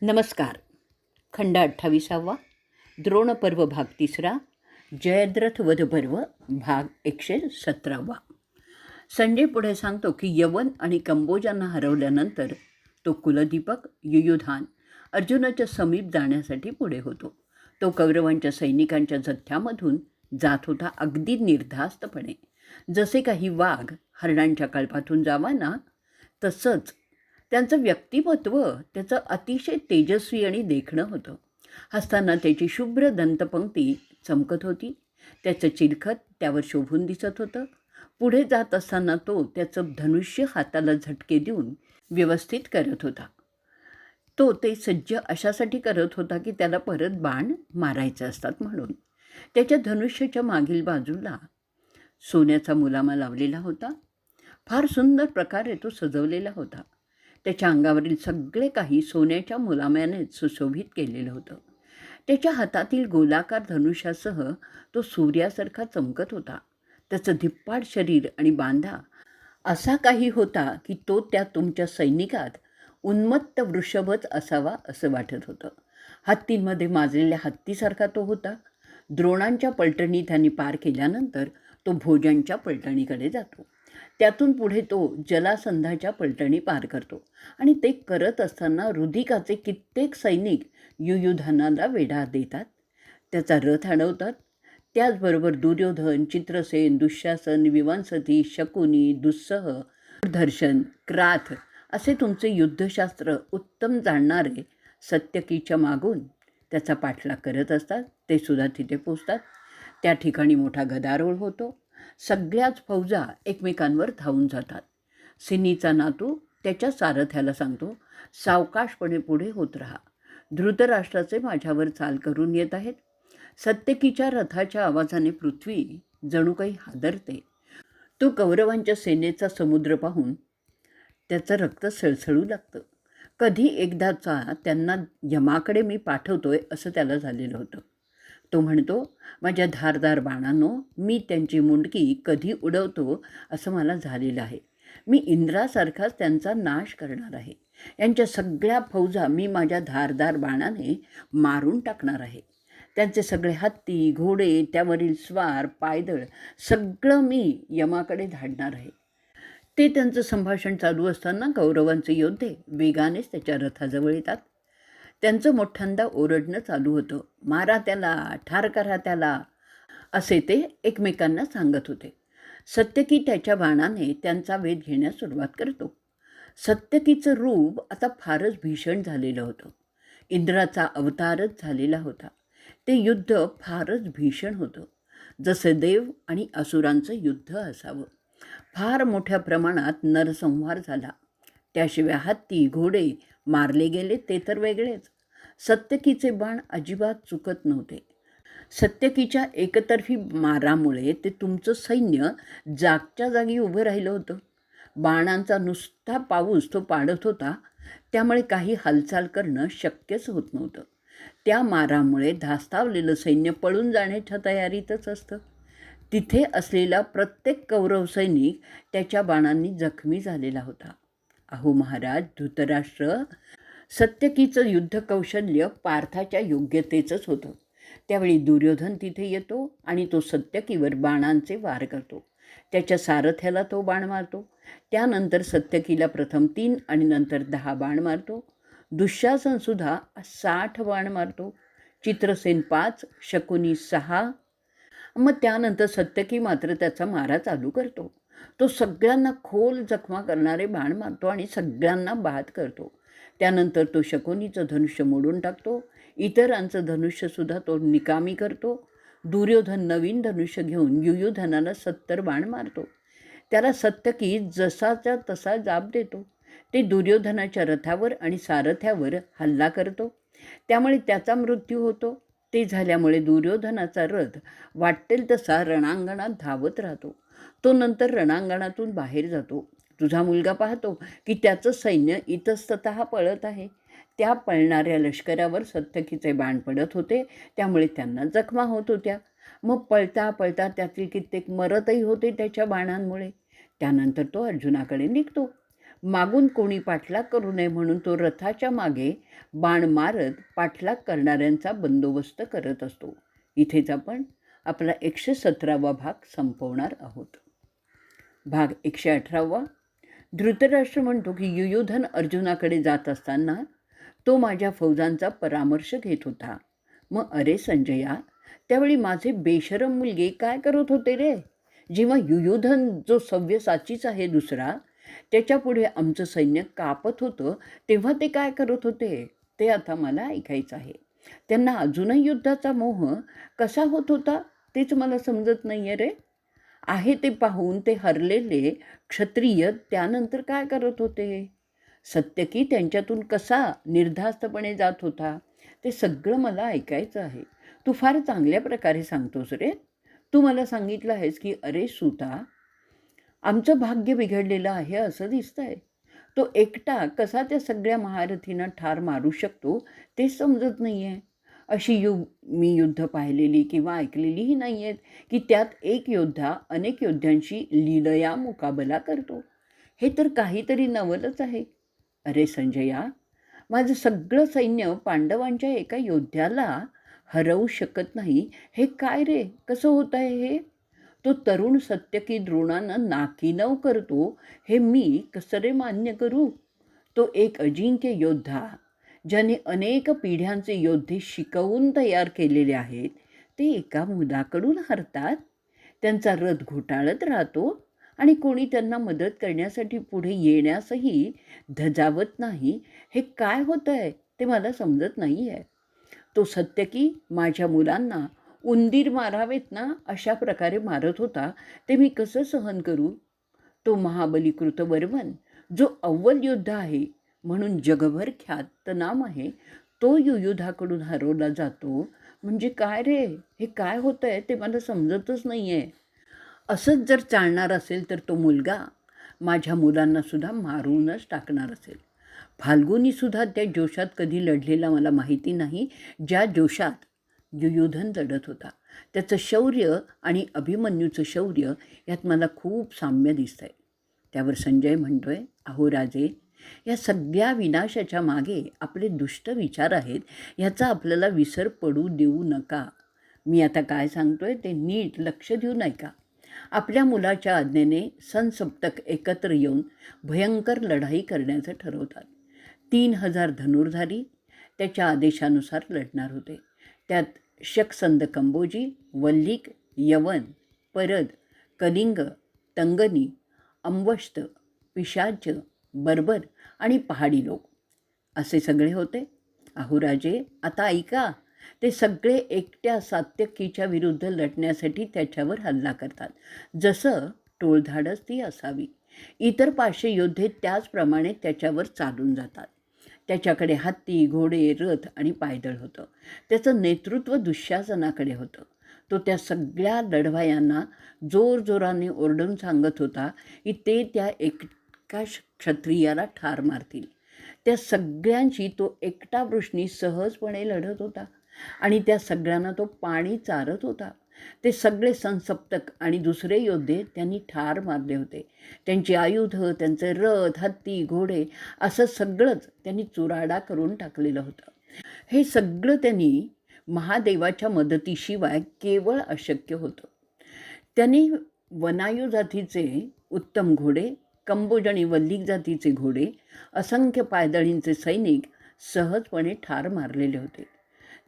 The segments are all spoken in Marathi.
नमस्कार. खंड 28वा, द्रोणपर्व भाग 3, जयद्रथ वधपर्व भाग 117वा. संजय पुढे सांगतो की यवन आणि कंबोजांना हरवल्यानंतर तो कुलदीपक युयुधान अर्जुनाच्या समीप जाण्यासाठी पुढे होतो. तो कौरवांच्या सैनिकांच्या जथ्यामधून जात होता अगदी निर्धास्तपणे. जसे काही वाघ हरणांच्या कळपातून जावा ना, तसंच त्यांचं व्यक्तिमत्व त्याचं अतिशय तेजस्वी आणि देखणं होतं. हसताना त्याची शुभ्र दंतपंक्ती चमकत होती. त्याचं चिलखत त्यावर शोभून दिसत होतं. पुढे जात असताना तो त्याचं धनुष्य हाताला झटके देऊन व्यवस्थित करत होता. तो ते सज्ज अशासाठी करत होता की त्याला परत बाण मारायचे असतात म्हणून. त्याच्या धनुष्याच्या मागील बाजूला सोन्याचा मुलामा लावलेला होता. फार सुंदर प्रकारे तो सजवलेला होता. त्याच्या अंगावरील सगळे काही सोन्याच्या मुलाम्यानेच सुशोभित केलेलं होतं. त्याच्या हातातील गोलाकार धनुष्यासह तो सूर्यासारखा चमकत होता. त्याचं धिप्पाड शरीर आणि बांधा असा काही होता की तो त्या तुमच्या सैनिकात उन्मत्त वृषभच असावा असं वाटत होतं. हत्तींमध्ये माजलेल्या हत्तीसारखा तो होता. द्रोणांच्या पलटणी त्यांनी पार केल्यानंतर तो भोजांच्या पलटणीकडे जातो. त्यातून पुढे तो जलासंधाच्या पलटणी पार करतो आणि ते करत असताना रुधिकाचे कित्येक सैनिक युयुधानाला वेढा देतात, त्याचा रथ अडवतात. त्याचबरोबर दुर्योधन, चित्रसेन, दुःशासन, विवांसती, शकुनी, दुस्सह, दर्शन, क्राथ असे तुमचे युद्धशास्त्र उत्तम जाणणारे सत्यकीच्या मागून त्याचा पाठलाग करत असतात. ते सुद्धा तिथे पोचतात. त्या ठिकाणी मोठा गदारोळ होतो. सगळ्याच फौजा एकमेकांवर धावून जातात. सिनीचा नातू त्याच्या सारथ्याला सांगतो, सावकाशपणे पुढे होत राहा. धृतराष्ट्राचे माझ्यावर चाल करून येत आहेत. सत्यकीच्या रथाच्या आवाजाने पृथ्वी जणू काही हादरते. तो कौरवांच्या सेनेचा समुद्र पाहून त्याचं रक्त सळसळू लागतं. कधी एकदाचा त्यांना यमाकडे मी पाठवतोय असं त्याला झालेलं होतं. तो म्हणतो, माझ्या धारदार बाणांनो, मी त्यांची मुंडकी कधी उडवतो असं मला झालेलं आहे. मी इंद्रासारखाच त्यांचा नाश करणार आहे. यांच्या सगळ्या फौजा मी माझ्या धारदार बाणाने मारून टाकणार आहे. त्यांचे सगळे हत्ती, घोडे, त्यावरील स्वार, पायदळ सगळं मी यमाकडे धाडणार आहे. ते त्यांचं संभाषण चालू असताना कौरवांचे योद्धे वेगानेच त्याच्या रथाजवळ येतात. त्यांचं मोठ्यांदा ओरडणं चालू होतं. मारा त्याला, ठार करा त्याला, असे ते एकमेकांना सांगत होते. सत्यकी त्याच्या बाणाने त्यांचा वेध घेण्यास सुरुवात करतो. सत्यकीचं रूप आता फारच भीषण झालेलं होतं. इंद्राचा अवतारच झालेला होता. ते युद्ध फारच भीषण होतं, जसं देव आणि असुरांचं युद्ध असावं. फार मोठ्या प्रमाणात नरसंहार झाला. त्याशिवाय हत्ती, घोडे मारले गेले ते तर वेगळेच. सत्यकीचे बाण अजिबात चुकत नव्हते. सत्यकीच्या एकतर्फी मारामुळे ते तुमचं सैन्य जागच्या जागी उभं राहिलं होतं. बाणांचा नुसता पाऊस तो पाडत होता, त्यामुळे काही हालचाल करणं शक्यच होत नव्हतं. त्या मारामुळे धास्तावलेलं सैन्य पळून जाण्याच्या तयारीतच असतं. तिथे असलेला प्रत्येक कौरव सैनिक त्याच्या बाणांनी जखमी झालेला होता. अहो महाराज, धृतराष्ट्र सत्यकीचं युद्धकौशल्य पार्थाच्या योग्यतेचंच होतं. त्यावेळी दुर्योधन तिथे येतो आणि तो सत्यकीवर बाणांचे वार करतो. त्याच्या सारथ्याला तो बाण मारतो. त्यानंतर सत्यकीला प्रथम 3 आणि नंतर 10 बाण मारतो. दुःशासनसुद्धा 60 बाण मारतो. चित्रसेन 5, शकुनी 6. मग त्यानंतर सत्यकी मात्र त्याचा मारा चालू करतो. तो सगळ्यांना खोल जखमा करणारे बाण मारतो आणि सगळ्यांना बाद करतो. त्यानंतर तो शकुनीचं धनुष्य मोडून टाकतो. इतरांचं धनुष्यसुद्धा तो निकामी करतो. दुर्योधन नवीन धनुष्य घेऊन युयुधनाला 70 बाण मारतो. त्याला सत्यकी जसाच्या तसा जाब देतो. ते दुर्योधनाच्या रथावर आणि सारथ्यावर हल्ला करतो. त्यामुळे त्याचा मृत्यू होतो. ते झाल्यामुळे दुर्योधनाचा रथ वाटेल तसा रणांगणात धावत राहतो. तो नंतर रणांगणातून बाहेर जातो. तुझा मुलगा पाहतो की त्याचं सैन्य इतस्ततः पळत आहे. त्या पळणाऱ्या लष्करावर सत्यकीचे बाण पडत होते, त्यामुळे त्यांना जखमा होत होत्या. मग पळता पळता त्यातील कित्येक मरतही होते त्याच्या बाणांमुळे. त्यानंतर तो अर्जुनाकडे निघतो. मागून कोणी पाठलाग करू नये म्हणून तो रथाच्या मागे बाण मारत पाठलाग करणाऱ्यांचा बंदोबस्त करत असतो. इथेच आपण आपला 117वा भाग संपवणार आहोत. भाग 118. धृतराष्ट्र म्हणतो की युयोधन अर्जुनाकडे जात असताना तो माझ्या फौजांचा परामर्श घेत होता. मग अरे संजया, त्यावेळी माझे बेशरम मुलगे काय करत होते रे? जेव्हा युयोधन जो सव्यसाचीच आहे दुसरा, त्याच्यापुढे आमचं सैन्य कापत होतं, तेव्हा ते काय करत होते ते आता मला ऐकायचं आहे. त्यांना अजूनही युद्धाचा मोह कसा होत होता तेच मला समजत नाही आहे रे. आहे ते पाहून ते हरलेले क्षत्रिय त्यानंतर काय करत होते? सत्यकी त्यांच्यातून कसा निर्धास्तपणे जात होता ते सगळं मला ऐकायचं आहे. तू फार चांगल्या प्रकारे सांगतोस रे. तू मला सांगितलं आहेस की अरे सुता, आमचं भाग्य बिघडलेलं आहे असं दिसतंय. तो एकटा कसा त्या सगळ्या महारथींना ठार मारू शकतो तेच समजत नाही आहे. अशी मी युद्ध पाहिलेली किंवा ऐकलेलीही नाही आहेत की त्यात एक योद्धा अनेक योद्ध्यांशी लीलया मुकाबला करतो. हे तर काहीतरी नवलच आहे. अरे संजया, माझं सगळं सैन्य पांडवांच्या एका योद्ध्याला हरवू शकत नाही, हे काय रे, कसं होत आहे हे? तो तरुण सत्यकी द्रोणानं नाकीनव करतो, हे मी कसं रे मान्य करू? तो एक अजिंक्य योद्धा, ज्याने अनेक पिढ्यांचे योद्धे शिकवून तयार केलेले आहेत, ते एका मुलाकडून हरतात. त्यांचा रथ घोटाळत राहतो आणि कोणी त्यांना मदत करण्यासाठी पुढे येण्यासही धजावत नाही. हे काय होतं आहे ते मला समजत नाही आहे. तो सत्यकी माझ्या मुलांना उंदीर मारावेत ना अशा प्रकारे मारत होता, ते मी कसं सहन करू? तो महाबली कृतवर्मन, जो अव्वल योद्धा आहे म्हणून जगभर ख्यातनाम आहे, तो युयुधाकडून हरवला जातो म्हणजे काय रे? हे काय होतं आहे ते मला समजतच नाही आहे. असंच जर चालणार असेल तर तो मुलगा माझ्या मुलांनासुद्धा मारूनच टाकणार असेल. फाल्गुनीसुद्धा त्या जोशात कधी लढलेला मला माहिती नाही, ज्या जोशात युयोधन लढत होता. त्याचं शौर्य आणि अभिमन्यूचं शौर्य यात मला खूप साम्य दिसतं आहे. त्यावर संजय म्हणतोय, अहो राजे, या सगळ्या विनाशाच्या मागे आपले दुष्ट विचार आहेत, याचा आपल्याला विसर पडू देऊ नका. मी आता काय सांगतोय ते नीट लक्ष देऊन ऐका. आपल्या मुलाच्या आज्ञेने सनसप्तक एकत्र येऊन भयंकर लढाई करण्याचं ठरवतात. 3000 धनुर्धारी त्याच्या आदेशानुसार लढणार होते. त्यात शकसंद कंबोजी, वल्लिक, यवन, परद, कलिंग, तंगनी, अंवष्ट, पिशाच, बर्बर आणि पहाडी लोक असे सगळे होते. अहो राजे, आता ऐका. ते सगळे एकट्या सात्यकीच्या विरुद्ध लढण्यासाठी त्याच्यावर हल्ला करतात, जसं टोळधाडच ती असावी. इतर 500 योद्धे त्याचप्रमाणे त्याच्यावर चालून जातात. त्याच्याकडे हत्ती, घोडे, रथ आणि पायदळ होतं. त्याचं नेतृत्व दुःशासनाकडे होतं. तो त्या सगळ्या लढवायांना जोरजोराने ओरडून सांगत होता की ते त्या एका क्षत्रियाला ठार मारतील. त्या सगळ्यांशी तो एकटा वृष्णी सहजपणे लढत होता आणि त्या सगळ्यांना तो पाणी चारत होता. ते सगळे संसप्तक आणि दुसरे योद्धे त्यांनी ठार मारले होते. त्यांची आयुधं, त्यांचे रथ, हत्ती, घोडे असं सगळंच त्यांनी चुराडा करून टाकलेलं होतं. हे सगळं त्यांनी महादेवाच्या मदतीशिवाय केवळ अशक्य होतं. त्यांनी वनायू जातीचे उत्तम घोडे, कंबोज आणि वल्लिक जातीचे घोडे, असंख्य पायदळींचे सैनिक सहजपणे ठार मारलेले होते.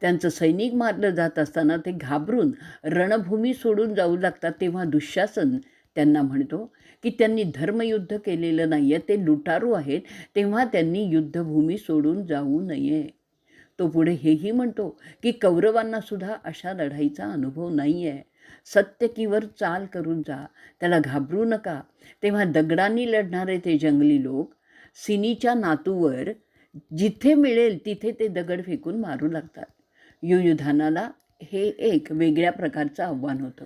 त्यांचं सैनिक मारलं जात असताना ते घाबरून रणभूमी सोडून जाऊ लागतात, तेव्हा दुःशासन त्यांना म्हणतो की त्यांनी धर्मयुद्ध केलेलं नाही आहे, ते लुटारू आहेत, तेव्हा त्यांनी युद्धभूमी सोडून जाऊ नये. तो पुढे हेही म्हणतो की कौरवांनासुद्धा अशा लढाईचा अनुभव नाही आहे. सत्यकीवर चाल करून जा, त्याला घाबरू नका. तेव्हा दगडांनी लढणारे ते जंगली लोक सिनीच्या नातूवर जिथे मिळेल तिथे ते दगड फेकून मारू लागतात. युयुधानाला हे एक वेगळ्या प्रकारचं आव्हान होतं.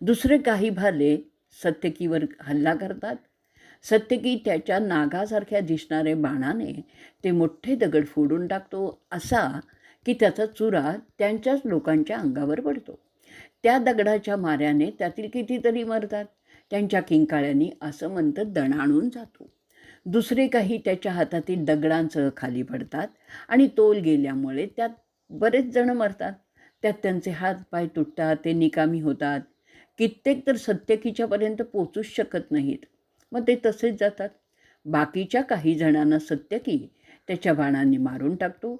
दुसरे काही भाले सत्यकीवर हल्ला करतात. सत्यकी त्याच्या नागासारख्या दिसणाऱ्या बाणाने ते मोठे दगड फोडून टाकतो, असा की त्याचा चुरा त्यांच्याच लोकांच्या अंगावर पडतो. त्या दगडाच्या माऱ्याने त्यातील कितीतरी मरतात. त्यांच्या किंकाळ्यांनी असं म्हणतं दणाणून जातो. दुसरे काही त्याच्या हातातील दगडांसह खाली पडतात आणि तोल गेल्यामुळे त्यात बरेच जण मरतात. त्यात त्यांचे हात पाय तुटतात, ते निकामी होतात. कित्येक तर सत्यकीच्यापर्यंत पोचूच शकत नाहीत, मग ते तसेच जातात. बाकीच्या काही जणांना सत्यकी त्याच्या बाणांनी मारून टाकतो.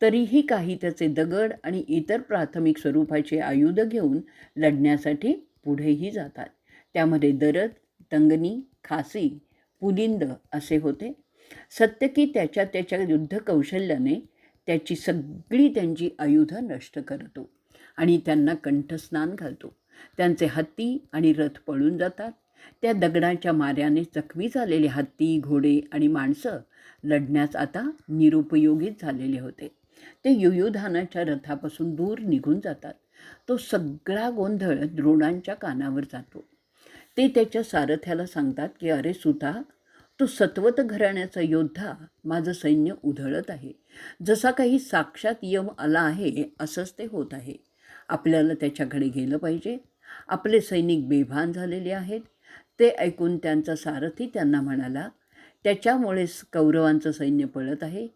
तरीही काही त्याचे दगड आणि इतर प्राथमिक स्वरूपाचे आयुध घेऊन लढण्यासाठी पुढेही जातात. त्यामध्ये दरद, तंगनी, खासी, पुलिंद असे होते. सत्यकी त्याच्या युद्ध कौशल्याने त्याची सगळी त्यांची आयुधं नष्ट करतो आणि त्यांना कंठस्नान घालतो. त्यांचे हत्ती आणि रथ पळून जातात. त्या दगडाच्या माऱ्याने जखमी झालेले हत्ती, घोडे आणि माणसं लढण्यास आता निरुपयोगीच झालेले होते. ते युयुधानाच्या रथापासून दूर निघून जातात. तो सगळा गोंधळ द्रोणांच्या कानावर जातो. ते त्याच्या सारथ्याला सांगतात की अरे सुता, तो सत्वत घराण्याचा योद्धा माझं सैन्य उधळत आहे. जसा काही साक्षात यम आला आहे असंच ते होत आहे. आपल्याला त्याच्याकडे गेलं पाहिजे. आपले सैनिक बेभान झालेले आहेत. ते ऐकून त्यांचा सारथी त्यांना म्हणाला, त्याच्यामुळेच कौरवांचं सैन्य पळत आहे.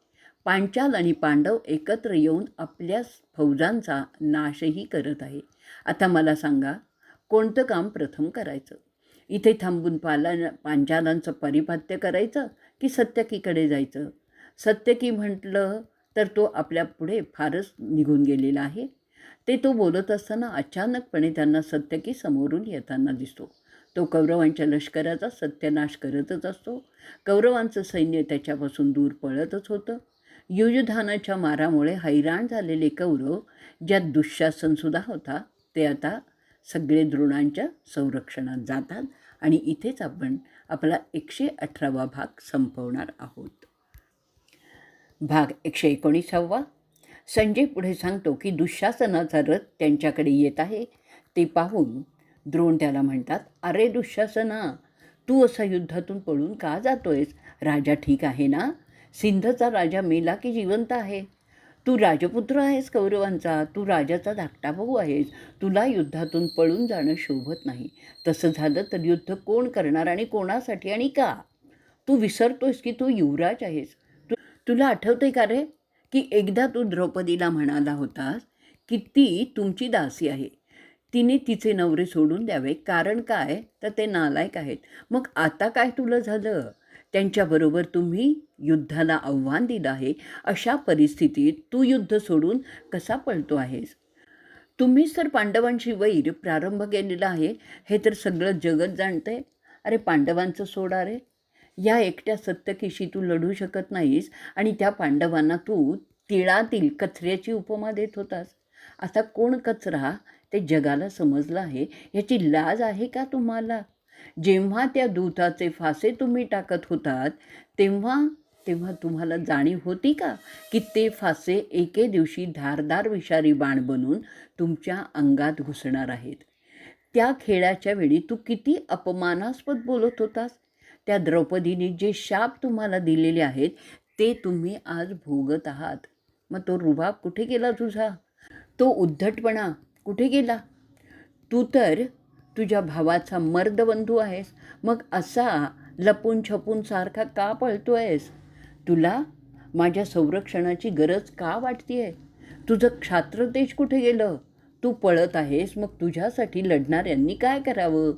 पांचाल आणि पांडव एकत्र येऊन आपल्या फौजांचा नाशही करत आहे. आता मला सांगा, कोणतं काम प्रथम करायचं? इथे थांबून पांचालांचं परिपात्य करायचं की सत्यकीकडे जायचं? सत्यकी म्हटलं तर तो आपल्या पुढे फारच निघून गेलेला आहे. तो बोलत असताना अचानकपणे त्यांना सत्यकी समोरून येताना दिसतो. तो कौरवांच्या लष्कराचा सत्यानाश करतच असतो. कौरवांचं सैन्य त्याच्यापासून दूर पळतच होतं. युयुधानाच्या मारामुळे हैराण झालेले कौरव, ज्यात दुःशासनसुद्धा होता, ते आता सगळे द्रोणांच्या संरक्षणात जातात आणि इथेच आपण आपला 118वा भाग संपवणार आहोत. भाग 119. संजय पुढे सांगतो की दुःशासनाचा रथ त्यांच्याकडे येत आहे. ते पाहून द्रोण त्याला म्हणतात, अरे दुःशासना, तू असा युद्धातून पळून का जातोयस? राजा ठीक आहे ना? सिंधचा राजा मेला की जिवंत आहे? तू राजपुत्र आहेस कौरवांचा, तू राजाचा धाकटा भाऊ आहेस. तुला युद्धातून पळून जाणं शोभत नाही. तसं झालं तर युद्ध कोण करणार आणि कोणासाठी आणि का? तू विसरतोयस की तू युवराज आहेस. तुला आठवतंय का रे की एकदा तू द्रौपदीला म्हणाला होतास की ती तुमची दासी आहे, तिने तिचे नवरे सोडून द्यावे. कारण काय तर ते नालायक आहेत. मग आता काय तुला झालं? त्यांच्याबरोबर तुम्ही युद्धाला आव्हान दिलं आहे. अशा परिस्थितीत तू युद्ध सोडून कसा पळतो आहेस? तुम्हीच तर पांडवांशी वैर प्रारंभ केलेला आहे, हे तर सगळं जगत जाणतंय. अरे पांडवांचं सोडा रे, या एकट्या सत्यकीशी तू लढू शकत नाहीस आणि त्या पांडवांना तू तिळातील कचऱ्याची उपमा देत होतास. आता कोण कचरा ते जगाला समजलं आहे. याची लाज आहे का तुम्हाला? जेव्हा त्या दूताचे फासे तुम्ही टाकत होतात तेव्हा तेव्हा तुम्हाला जाणीव होती का की ते फासे एके दिवशी धारदार विषारी बाण बनून तुमच्या अंगात घुसणार आहेत? त्या खेळाच्या वेळी तू किती अपमानास्पद बोलत होतास. त्या द्रौपदीने जे शाप तुम्हाला दिलेले आहेत ते तुम्ही आज भोगत आहात. मग तो रुबाब कुठे गेला तुझा? तो उद्धटपणा कुठे गेला? तू तर तुझ्या भावाचा मर्दबंधू आहेस. मग असा लपून छपून सारखा का पळतो आहेस? तुला माझ्या संरक्षणाची गरज का वाटते आहे? तुझं क्षात्रतेज कुठे गेलं? तू पळत आहेस, मग तुझ्यासाठी लढणाऱ्यांनी काय करावं?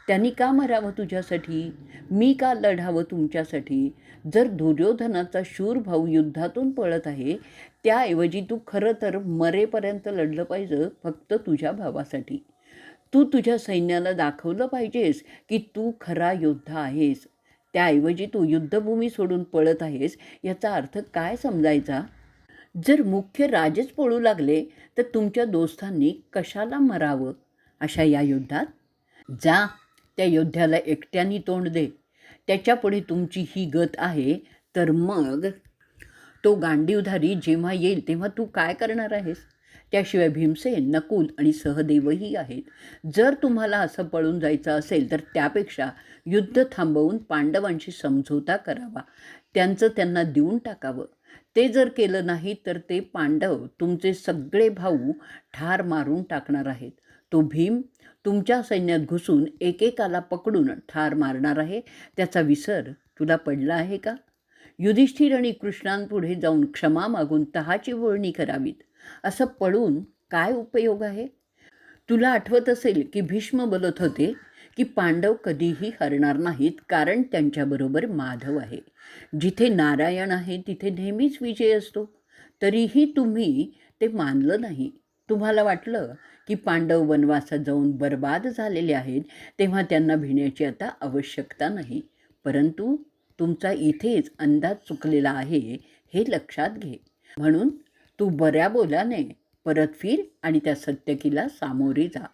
त्यांनी का मरावं तुझ्यासाठी? मी का लढावं तुमच्यासाठी? जर दुर्योधनाचा शूर भाऊ युद्धातून पळत आहे, त्याऐवजी तू खरं तर मरेपर्यंत लढलं पाहिजे फक्त तुझ्या भावासाठी. तू तुझ्या सैन्याला दाखवलं पाहिजेस की तू खरा योद्धा आहेस. त्याऐवजी तू युद्धभूमी सोडून पळत आहेस. याचा अर्थ काय समजायचा? जर मुख्य राजेच पळू लागले तर तुमच्या दोस्तांनी कशाला मरावं अशा या युद्धात? जा, त्या योद्ध्याला एकट्याने तोंड दे. त्याच्यापुढे तुमची ही गत आहे तर मग तो गांडीवधारी जेव्हा येईल तेव्हा तू काय करणार आहेस? त्याशिवाय भीमसेन, नकुल आणि सहदेवही आहेत. जर तुम्हाला असं पळून जायचं असेल तर त्यापेक्षा युद्ध थांबवून पांडवांशी समझोता करावा. त्यांचं त्यांना देऊन टाकावं. ते जर केलं नाही तर ते पांडव तुमचे सगळे भाऊ ठार मारून टाकणार आहेत. तो भीम तुमच्या सैन्यात घुसून एकेकाला पकडून ठार मारणार आहे. त्याचा विसर तुला पडलं आहे का? युधिष्ठिर आणि कृष्णांपुढे जाऊन क्षमा मागून तहाची बोलणी करावीत, असं पडून काय उपयोग आहे? तुला आठवत असेल की भीष्म बोलत होते की पांडव कधीही हरणार नाहीत, कारण त्यांच्याबरोबर माधव आहे. जिथे नारायण आहे तिथे नेहमीच विजय असतो. तरीही तुम्ही ते मानलं नाही. तुम्हाला वाटलं की पांडव वनवासात जाऊन बर्बाद झालेले आहेत, तेव्हा त्यांना भिण्याची आता आवश्यकता नाही. परंतु तुमचा इथेच अंदाज चुकलेला आहे, हे लक्षात घे. म्हणून तू बऱ्या बोलाने परत फिर आणि त्या सत्यकीला सामोरे जा.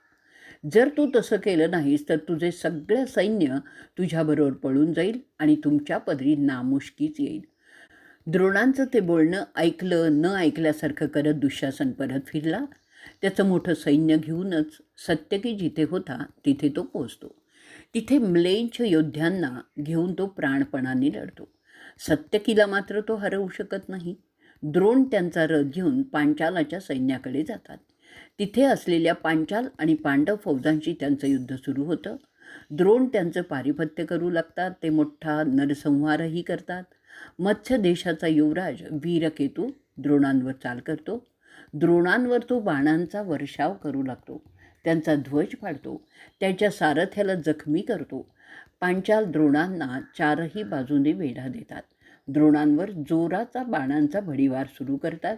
जर तू तसं केलं नाहीस तर तुझे सगळं सैन्य तुझ्याबरोबर पळून जाईल आणि तुमच्या पदरी नामुष्कीच येईल. द्रोणांचं ते बोलणं ऐकलं न ऐकल्यासारखं करत दुःशासन परत फिरला. त्याचं मोठं सैन्य घेऊनच सत्यकी जिथे होता तिथे तो पोचतो. तिथे म्लेच्छ योद्ध्यांना घेऊन तो प्राणपणाने लढतो. सत्यकीला मात्र तो हरवू शकत नाही. द्रोण त्यांचा रथ घेऊन पांचालाच्या सैन्याकडे जातात. तिथे असलेल्या पांचाल आणि पांडव फौजांशी त्यांचं युद्ध सुरू होतं. द्रोण त्यांचं पारिपत्य करू लागतात. ते मोठा नरसंहारही करतात. मत्स्य देशाचा युवराज वीरकेतू द्रोणांवर चाल करतो. द्रोणांवर तो बाणांचा वर्षाव करू लागतो. त्यांचा ध्वज फाडतो. त्याच्या सारथ्याला जखमी करतो. पांचाल द्रोणांना चारही बाजूने वेढा देतात. द्रोणांवर जोराचा बाणांचा भडीवार सुरू करतात.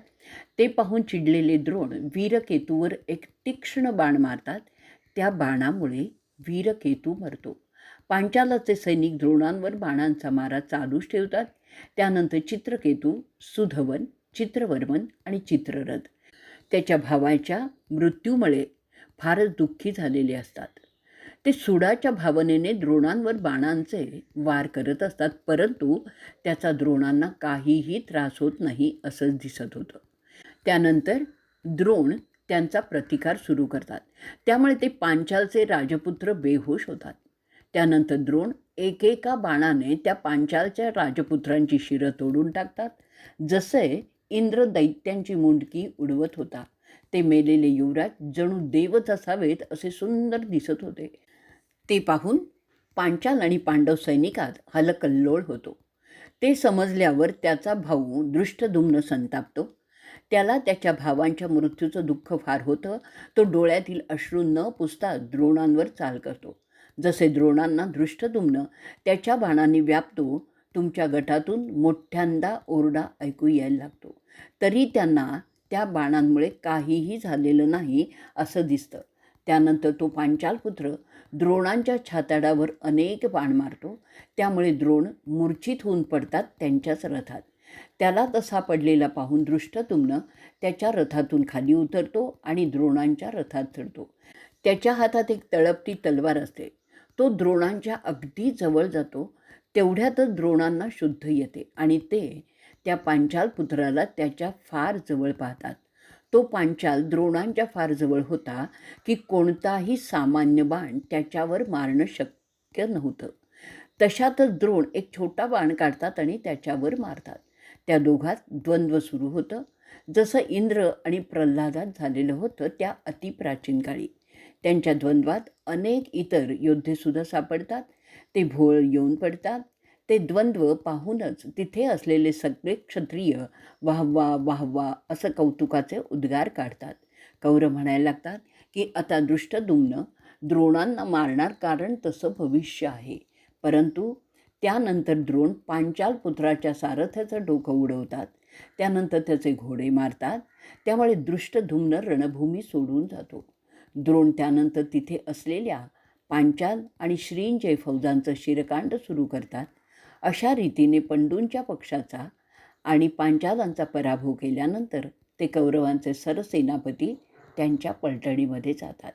ते पाहून चिडलेले द्रोण वीरकेतूवर एक तीक्ष्ण बाण मारतात. त्या बाणामुळे वीरकेतू मरतो. पांचालाचे सैनिक द्रोणांवर बाणांचा मारा चालूच ठेवतात. त्यानंतर चित्रकेतू, सुधवन, चित्रवर्मन आणि चित्ररथ त्याच्या भावाच्या मृत्यूमुळे फारच दुःखी झालेले असतात. ते सुडाच्या भावनेने द्रोणांवर बाणांचे वार करत असतात, परंतु त्याचा द्रोणांना काहीही त्रास होत नाही असंच दिसत होतं. त्यानंतर द्रोण त्यांचा प्रतिकार सुरू करतात. त्यामुळे ते पांचालचे राजपुत्र बेहोश होतात. त्यानंतर द्रोण एकेका बाणाने त्या पांचालच्या राजपुत्रांची शिरं तोडून टाकतात. जसे इंद्र दैत्यांची मुंडकी उडवत होता. ते मेलेले युवराज जणू देवच असावेत असे सुंदर दिसत होते. ते पाहून पांचाल आणि पांडव सैनिकात हलकल्लोळ होतो. ते समजल्यावर त्याचा भाऊ दृष्टद्युम्न संतापतो. त्याला त्याच्या भावांच्या मृत्यूचं दुःख फार होतं. तो डोळ्यातील अश्रू न पुसता द्रोणांवर चाल करतो. जसे द्रोणांना दृष्टद्युम्न त्याच्या बाणांनी व्यापतो, तुमच्या गटातून मोठ्यांदा ओरडा ऐकू यायला लागतो. तरी त्यांना त्या बाणांमुळे काहीही झालेलं नाही असं दिसतं. त्यानंतर तो पांचालपुत्र द्रोणांच्या छाताडावर अनेक बाण मारतो. त्यामुळे द्रोण मूर्छित होऊन पडतात त्यांच्याच रथात. त्याला तसा पडलेला पाहून दृष्टद्युम्न त्याच्या रथातून खाली उतरतो आणि द्रोणांच्या रथात चढतो. त्याच्या हातात एक तळपती तलवार असते. तो द्रोणांच्या अगदी जवळ जातो. तेवढ्यातच द्रोणांना शुद्ध येते आणि ते त्या पांचाल पुत्राला त्याच्या फार जवळ पाहतात. तो पांचाल द्रोणांच्या फार जवळ होता की कोणताही सामान्य बाण त्याच्यावर मारणं शक्य नव्हतं. तशातच द्रोण एक छोटा बाण काढतात आणि त्याच्यावर मारतात. त्या दोघात द्वंद्व सुरू होतं. जसं इंद्र आणि प्रल्हादात झालेलं होतं त्या अतिप्राचीन काळी. त्यांच्या द्वंद्वात अनेक इतर योद्धेसुद्धा सापडतात. ते भोळ येऊन पडतात. ते द्वंद्व पाहूनच तिथे असलेले सगळे क्षत्रिय वाहवा वाहवा असं कौतुकाचे उद्गार काढतात. कौरव म्हणायला लागतात की आता दृष्टद्युम्न द्रोणांना मारणार, कारण तसं भविष्य आहे. परंतु त्यानंतर द्रोण पांचाल पुत्राच्या सारथ्याचं डोकं उडवतात. त्यानंतर त्याचे घोडे मारतात. त्यामुळे दृष्टद्युम्न रणभूमी सोडून जातो. द्रोण त्यानंतर तिथे असलेल्या पांचाल आणि श्रींजय फौजांचं शिरकांड सुरू करतात. अशा रीतीने पंडूंच्या पक्षाचा आणि पांचालांचा पराभव केल्यानंतर ते कौरवांचे सरसेनापती त्यांच्या पलटणीमध्ये जातात.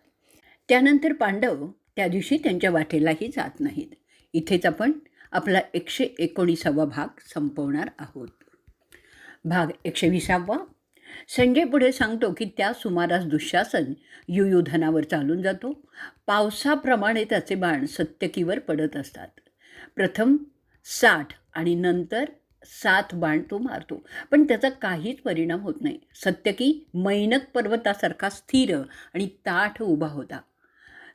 त्यानंतर पांडव त्या दिवशी त्यांच्या वाटेलाही जात नाहीत. इथेच आपण आपला 119वा भाग संपवणार आहोत. भाग 120वा. संजय पुढे सांगतो की त्या सुमारास दुःशासन युयुधनावर चालून जातो. पावसाप्रमाणे त्याचे बाण सत्यकीवर पडत असतात. प्रथम 60 आणि नंतर 7 बाण तो मारतो, पण त्याचा काहीच परिणाम होत नाही. सत्यकी मैनक पर्वतासारखा स्थिर आणि ताठ उभा होता.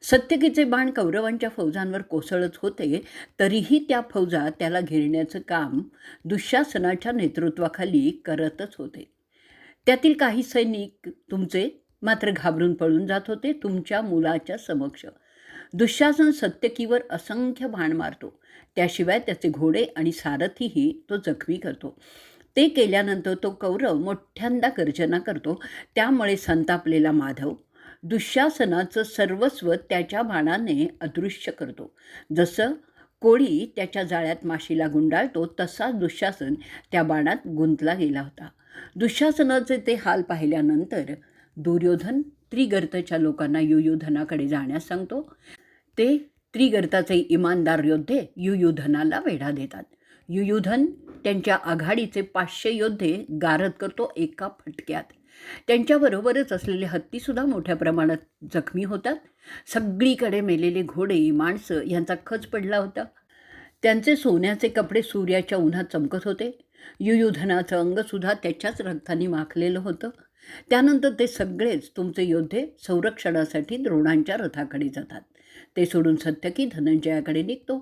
सत्यकीचे बाण कौरवांच्या फौजांवर कोसळत होते, तरीही त्या फौजा त्याला घेरण्याचं काम दुःशासनाच्या नेतृत्वाखाली करतच होते. त्यातील काही सैनिक तुमचे मात्र घाबरून पळून जात होते तुमच्या मुलाच्या समक्ष. दुःशासन सत्यकीवर असंख्य बाण मारतो, त्याशिवाय त्याचे घोडे आणि सारथीही तो जखमी करतो. ते केल्यानंतर तो कौरव मोठ्यांदा गर्जना करतो. त्यामुळे संतापलेला माधव दुःशासनाचं सर्वस्व त्याच्या बाणाने अदृश्य करतो. जसं कोळी त्याच्या जाळ्यात माशीला गुंडाळतो, तसा दुःशासन त्या बाणात गुंतला गेला होता. दुःशासनाचे ते हाल पाहिल्यानंतर दुर्योधन त्रिगर्तच्या लोकांना युयुधनाकडे जाण्यास सांगतो. ते त्रिगर्ताचे इमानदार योद्धे युयुधनाला वेढा देतात. युयुधन त्यांच्या आघाडीचे 500 योद्धे गारद करतो एका फटक्यात. त्यांच्याबरोबरच असलेले हत्तीसुद्धा मोठ्या प्रमाणात जखमी होतात. सगळीकडे मेलेले घोडे, माणसं यांचा खच पडला होता. त्यांचे सोन्याचे कपडे सूर्याच्या उन्हात चमकत होते. युयुधनाचं अंगसुद्धा त्याच्याच रक्ताने माखलेलं होतं. त्यानंतर ते सगळेच तुमचे योद्धे संरक्षणासाठी द्रोणांच्या रथाकडे जातात. ते सोडून सत्यकी धनंजयाकडे निघतो.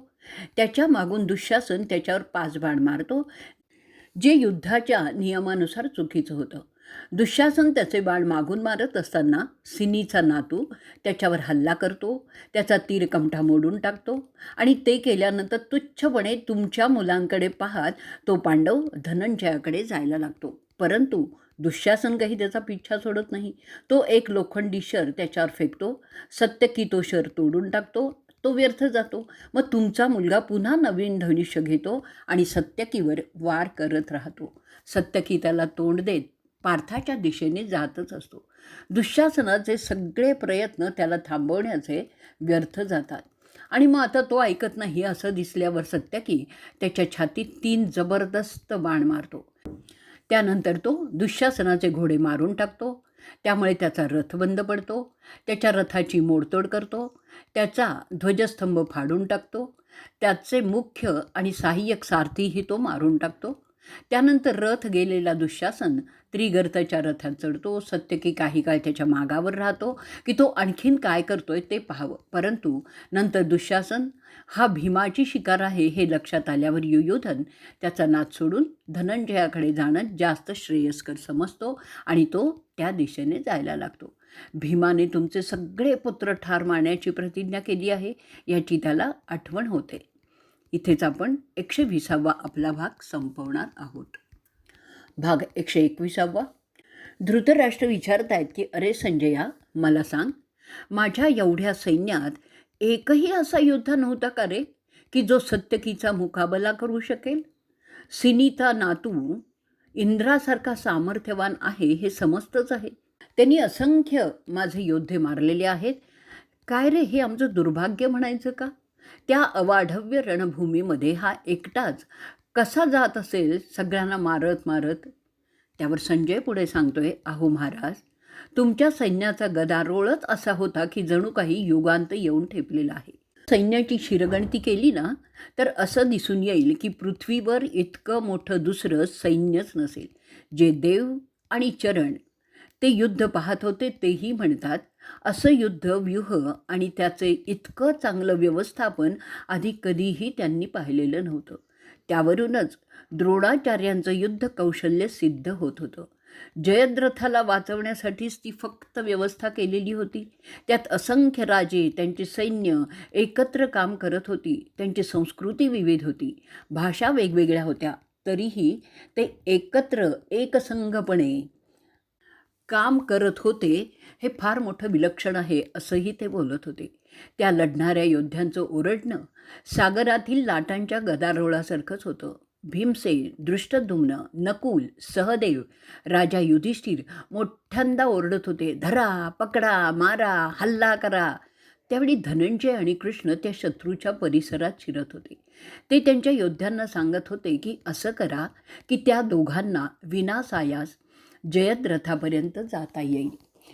त्याच्या मागून दुःशासन त्याच्यावर 5 बाण मारतो, जे युद्धाच्या नियमानुसार चुकीचं होतं. दुःशासन त्याचे बाण मागून मारत असताना सिनीचा नातू त्याच्यावर हल्ला करतो, त्याचा तीरकमठा मोडून टाकतो आणि ते केल्यानंतर तुच्छपणे तुमच्या मुलांकडे पाहत तो पांडव धनंजयाकडे जायला लागतो. परंतु दुःशासन काही त्याचा पिच्छा सोडत नाही. तो एक लोखंडी शर त्याच्यावर फेकतो. सत्यकी तो शर तोडून टाकतो. तो व्यर्थ जातो. मग तुमचा मुलगा पुन्हा नवीन धनुष्य घेतो आणि सत्यकीवर वार करत राहतो. सत्यकी त्याला तोंड देत पार्थाच्या दिशेने जातच असतो. दुःशासनाचे सगळे प्रयत्न त्याला थांबवण्याचे व्यर्थ जातात. आणि मग आता तो ऐकत नाही असं दिसल्यावर सत्यकी त्याच्या छातीत 3 जबरदस्त बाण मारतो. त्यानंतर तो दुःशासनाचे घोडे मारून टाकतो. त्यामुळे त्याचा रथ बंद पडतो. त्याच्या रथाची मोडतोड करतो. त्याचा ध्वजस्तंभ फाडून टाकतो. त्याचे मुख्य आणि सहाय्यक सारथीही तो मारून टाकतो. त्यानंतर रथ गेलेला दुःशासन त्रिगर्तच्या रथात चढतो. सत्यकी काही काळ त्याच्या मागावर राहतो की तो आणखीन काय करतोय ते पाहावं. परंतु नंतर दुःशासन हा भीमाची शिकार आहे हे लक्षात आल्यावर युयुधन त्याचा नाद सोडून धनंजयाकडे जाणं जास्त श्रेयस्कर समजतो आणि तो त्या दिशेने जायला लागतो. भीमाने तुमचे सगळे पुत्र ठार मारण्याची प्रतिज्ञा केली आहे याची त्याला आठवण होते. इथेच आपण 120वा आपला भाग संपवणार आहोत. भाग 121. धृतराष्ट्र विचारतायत की अरे संजया, मला सांग, माझ्या एवढ्या सैन्यात एकही असा योद्धा नव्हता का रे की जो सत्यकीचा मुकाबला करू शकेल? सिनीचा नातू इंद्रासारखा सामर्थ्यवान आहे हे समजतच आहे. त्यांनी असंख्य माझे योद्धे मारलेले आहेत. काय रे, हे आमचं दुर्भाग्य म्हणायचं का? त्या अवाढव्य रणभूमीमध्ये हा एकटाच कसा जात असेल सगळ्यांना मारत मारत? त्यावर संजय पुढे सांगतोय, अहो महाराज, तुमच्या सैन्याचा गदारोळच असा होता की जणू काही युगांत येऊन ठेपलेला आहे. सैन्याची शिरगणती केली ना तर असं दिसून येईल की पृथ्वीवर इतकं मोठं दुसरं सैन्यच नसेल. जे देव आणि चरण ते युद्ध पाहत होते तेही म्हणतात असं युद्ध व्यूह आणि त्याचे इतकं चांगलं व्यवस्थापन आधी कधीही त्यांनी पाहिलेलं नव्हतं. त्यावरूनच द्रोणाचार्यांचं युद्ध कौशल्य सिद्ध होत होतं. जयद्रथाला वाचवण्यासाठीच ती फक्त व्यवस्था केलेली होती. त्यात असंख्य राजे, त्यांचे सैन्य एकत्र काम करत होती. त्यांची संस्कृती विविध होती, भाषा वेगवेगळ्या होत्या, तरीही ते एकत्र एकसंघपणे काम करत होते. हे फार मोठं विलक्षण आहे असंही ते बोलत होते. त्या लढणाऱ्या योद्ध्यांचं ओरडणं सागरातील लाटांच्या गदारोळासारखंच होतं. भीमसेन, दृष्टद्युम्न, नकुल, सहदेव, राजा युधिष्ठिर मोठ्यांदा ओरडत होते, धरा, पकडा, मारा, हल्ला करा. त्यावेळी धनंजय आणि कृष्ण त्या शत्रूच्या परिसरात शिरत होते. ते त्यांच्या योद्ध्यांना सांगत होते की असं करा की त्या दोघांना विनासायास जयद्रथापर्यंत जाता येईल.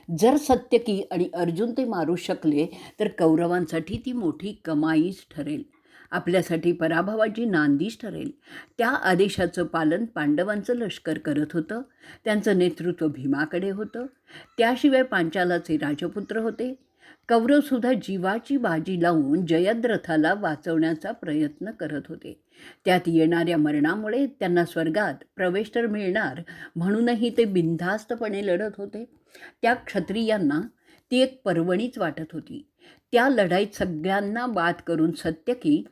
जर सत्यकी आणि अर्जुन ते मारू शकले तर कौरवांसाठी ती मोठी कमाईच ठरेल, आपल्यासाठी पराभवाची नांदीच ठरेल. त्या आदेशाचं पालन पांडवांचं लष्कर करत होतं. त्यांचं नेतृत्व भीमाकडे होतं. त्याशिवाय पांचालाचे राजपुत्र होते. कौरवसुद्धा जीवाची बाजी लावून जयद्रथाला वाचवण्याचा प्रयत्न करत होते. त्यात येणाऱ्या मरणामुळे त्यांना स्वर्गात प्रवेश तर मिळणार म्हणूनही ते बिनधास्तपणे लढत होते. त्या क्षत्रियांना ती एक पर्वणीच वाटत होती. त्या लढाईत सगळ्यांना बाद करून सत्यकी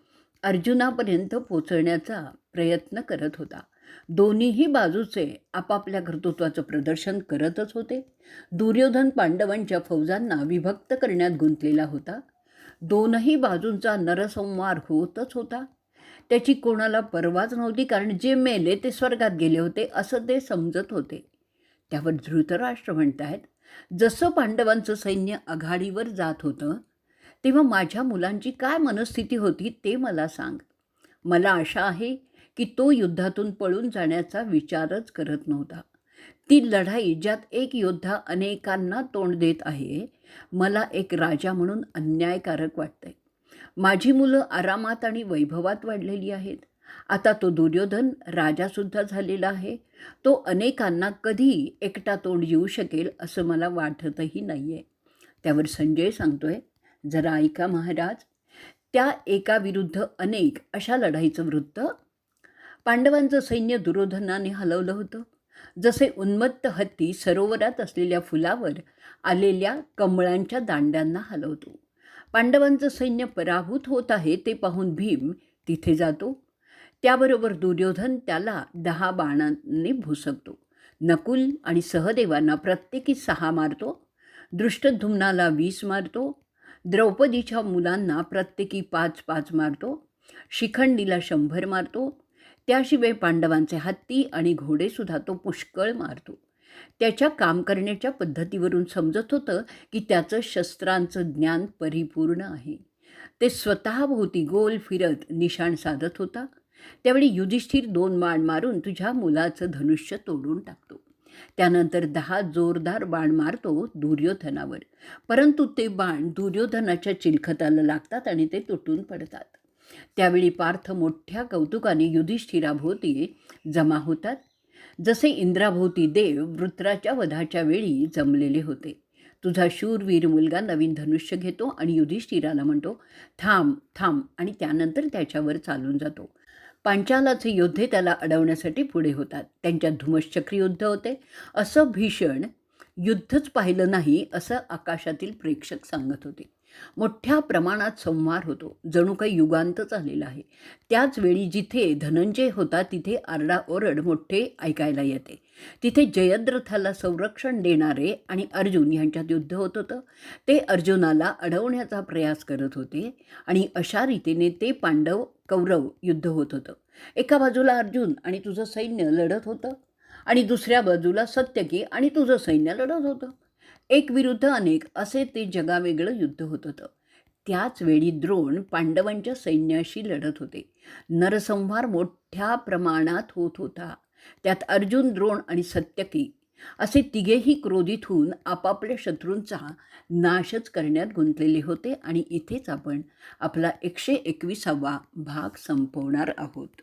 अर्जुनापर्यंत पोचवण्याचा प्रयत्न करत होता. दोन्हीही बाजूचे आपापल्या कर्तृत्वाचं प्रदर्शन करतच होते. दुर्योधन पांडवांच्या फौजांना विभक्त करण्यात गुंतलेला होता. दोनही बाजूंचा नरसंहार होतच होता. त्याची कोणाला पर्वाच नव्हती, कारण जे मेले ते स्वर्गात गेले होते असं ते समजत होते. त्यावर धृतराष्ट्र म्हणतायत, जसं पांडवांचं सैन्य आघाडीवर जात होतं तेव्हा माझ्या मुलांची काय मनस्थिती होती ते मला सांग. मला आशा आहे की तो युद्धातून पळून जाण्याचा विचारच करत नव्हता. ती लढाई ज्यात एक योद्धा अनेकांना तोंड देत आहे, मला एक राजा म्हणून अन्यायकारक वाटतंय. माझी मुलं आरामात आणि वैभवात वाढलेली आहेत. आता तो दुर्योधन राजासुद्धा झालेला आहे. तो अनेकांना कधी एकटा तोंड येऊ शकेल असं मला वाटतही नाही आहे. त्यावर संजय सांगतोय, जरा ऐका महाराज. त्या एकाविरुद्ध अनेक अशा लढाईचं वृत्त पांडवांचं सैन्य दुर्योधनाने हलवलं होतं. जसे उन्मत्त हत्ती सरोवरात असलेल्या फुलावर आलेल्या कमळांच्या दांड्यांना हलवतो. पांडवांचं सैन्य पराभूत होत आहे ते पाहून भीम तिथे जातो. त्याबरोबर दुर्योधन त्याला 10 बाणांनी भुसकतो. नकुल आणि सहदेवांना प्रत्येकी 6 मारतो. दृष्टद्युम्नाला 20 मारतो. द्रौपदीच्या मुलांना प्रत्येकी 5-5 मारतो. शिखंडीला 100 मारतो. त्याशिवाय पांडवांचे हत्ती आणि घोडेसुद्धा तो पुष्कळ मारतो. त्याच्या काम करण्याच्या पद्धतीवरून समजत होतं की त्याचं शस्त्रांचं ज्ञान परिपूर्ण आहे. ते स्वतःभोवती गोल फिरत निशाण साधत होता. त्यावेळी युधिष्ठिर 2 बाण मारून तुझ्या मुलाचं धनुष्य तोडून टाकतो. त्यानंतर 10 जोरदार बाण मारतो दुर्योधनावर, परंतु ते बाण दुर्योधनाच्या चिलखताला लागतात आणि ते तुटून पडतात. त्यावेळी पार्थ मोठ्या कौतुकाने युधिष्ठिराभोवती जमा होतात, जसे इंद्राभोवती देव वृत्राच्या वधाच्या वेळी जमलेले होते. तुझा शूरवीर मुलगा नवीन धनुष्य घेतो आणि युधिष्ठिराला म्हणतो, थांब थांब, आणि त्यानंतर त्याच्यावर चालून जातो. पांचालाचे योद्धे त्याला अडवण्यासाठी पुढे होतात. त्यांच्यात धुमश्चक्री युद्ध होते. असं भीषण युद्धच पाहिलं नाही असं आकाशातील प्रेक्षक सांगत होते. मोठ्या प्रमाणात संहार होतो, जणू काही युगांतच आलेला आहे. त्याच वेळी जिथे धनंजय होता तिथे आरडाओरड मोठे ऐकायला येते. तिथे जयद्रथाला संरक्षण देणारे आणि अर्जुन यांच्यात युद्ध होत होतं. ते अर्जुनाला अडवण्याचा प्रयास करत होते आणि अशा रीतीने ते पांडव कौरव युद्ध होत होतं. एका बाजूला अर्जुन आणि तुझं सैन्य लढत होतं आणि दुसऱ्या बाजूला सत्यकी आणि तुझं सैन्य लढत होतं. एक विरुद्ध अनेक असे ते जगावेगळं युद्ध होत होतं. त्याच वेळी द्रोण पांडवांच्या सैन्याशी लढत होते. नरसंहार मोठ्या प्रमाणात होत होता. त्यात अर्जुन, द्रोण आणि सत्यकी असे तिघेही क्रोधित होऊन आपापल्या शत्रूंचा नाशच करण्यात गुंतलेले होते. आणि इथेच आपण आपला 121वा भाग संपवणार आहोत.